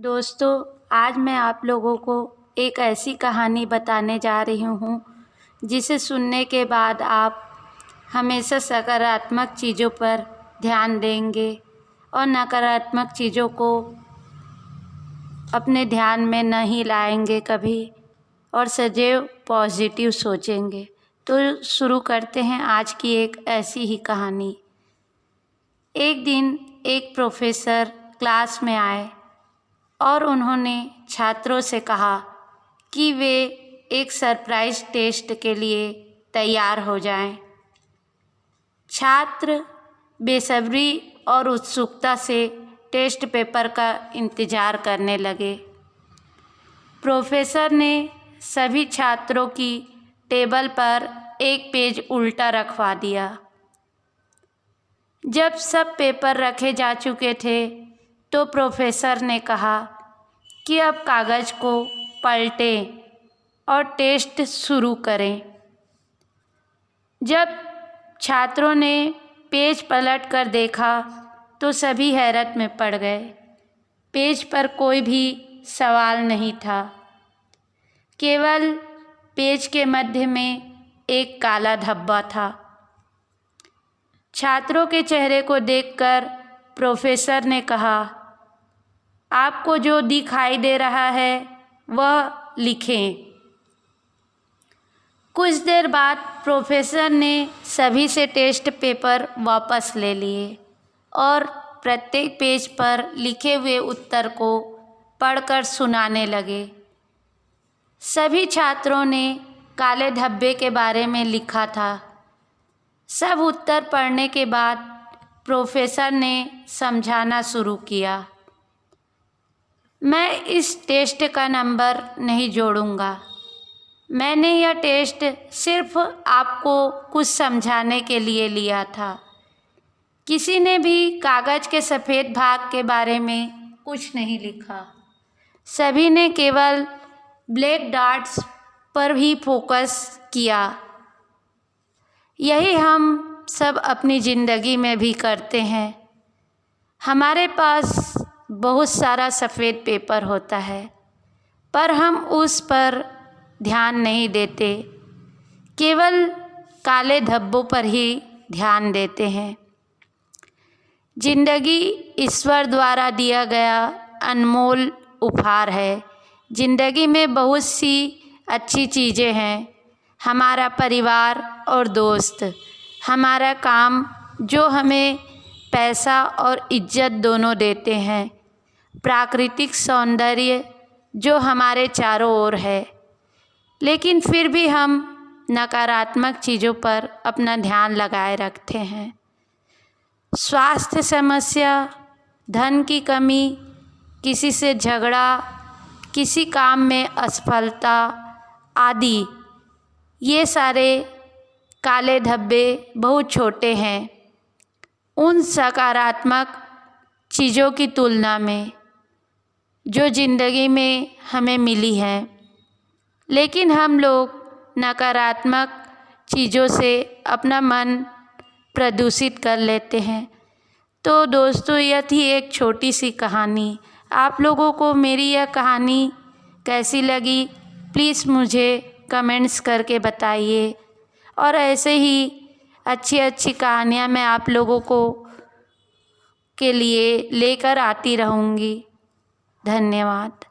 दोस्तों, आज मैं आप लोगों को एक ऐसी कहानी बताने जा रही हूँ जिसे सुनने के बाद आप हमेशा सकारात्मक चीज़ों पर ध्यान देंगे और नकारात्मक चीज़ों को अपने ध्यान में नहीं लाएंगे कभी और सदैव पॉजिटिव सोचेंगे। तो शुरू करते हैं आज की एक ऐसी ही कहानी। एक दिन एक प्रोफेसर क्लास में आए और उन्होंने छात्रों से कहा कि वे एक सरप्राइज टेस्ट के लिए तैयार हो जाएं। छात्र बेसब्री और उत्सुकता से टेस्ट पेपर का इंतज़ार करने लगे। प्रोफेसर ने सभी छात्रों की टेबल पर एक पेज उल्टा रखवा दिया। जब सब पेपर रखे जा चुके थे तो प्रोफेसर ने कहा कि अब कागज़ को पलटें और टेस्ट शुरू करें। जब छात्रों ने पेज पलट कर देखा तो सभी हैरत में पड़ गए। पेज पर कोई भी सवाल नहीं था, केवल पेज के मध्य में एक काला धब्बा था। छात्रों के चेहरे को देखकर प्रोफेसर ने कहा, आपको जो दिखाई दे रहा है वह लिखें। कुछ देर बाद प्रोफेसर ने सभी से टेस्ट पेपर वापस ले लिए और प्रत्येक पेज पर लिखे हुए उत्तर को पढ़कर सुनाने लगे। सभी छात्रों ने काले धब्बे के बारे में लिखा था। सब उत्तर पढ़ने के बाद प्रोफेसर ने समझाना शुरू किया, मैं इस टेस्ट का नंबर नहीं जोड़ूंगा। मैंने यह टेस्ट सिर्फ आपको कुछ समझाने के लिए लिया था। किसी ने भी कागज़ के सफ़ेद भाग के बारे में कुछ नहीं लिखा। सभी ने केवल ब्लैक डॉट्स पर ही फोकस किया। यही हम सब अपनी ज़िंदगी में भी करते हैं। हमारे पास बहुत सारा सफ़ेद पेपर होता है पर हम उस पर ध्यान नहीं देते, केवल काले धब्बों पर ही ध्यान देते हैं। ज़िंदगी ईश्वर द्वारा दिया गया अनमोल उपहार है। ज़िंदगी में बहुत सी अच्छी चीज़ें हैं, हमारा परिवार और दोस्त, हमारा काम जो हमें पैसा और इज्जत दोनों देते हैं, प्राकृतिक सौंदर्य जो हमारे चारों ओर है। लेकिन फिर भी हम नकारात्मक चीज़ों पर अपना ध्यान लगाए रखते हैं। स्वास्थ्य समस्या, धन की कमी, किसी से झगड़ा, किसी काम में असफलता आदि, ये सारे काले धब्बे बहुत छोटे हैं उन सकारात्मक चीज़ों की तुलना में जो ज़िंदगी में हमें मिली हैं। लेकिन हम लोग नकारात्मक चीज़ों से अपना मन प्रदूषित कर लेते हैं। तो दोस्तों, यह थी एक छोटी सी कहानी। आप लोगों को मेरी यह कहानी कैसी लगी प्लीज़ मुझे कमेंट्स करके बताइए और ऐसे ही अच्छी अच्छी कहानियाँ मैं आप लोगों को के लिए लेकर आती रहूँगी। धन्यवाद।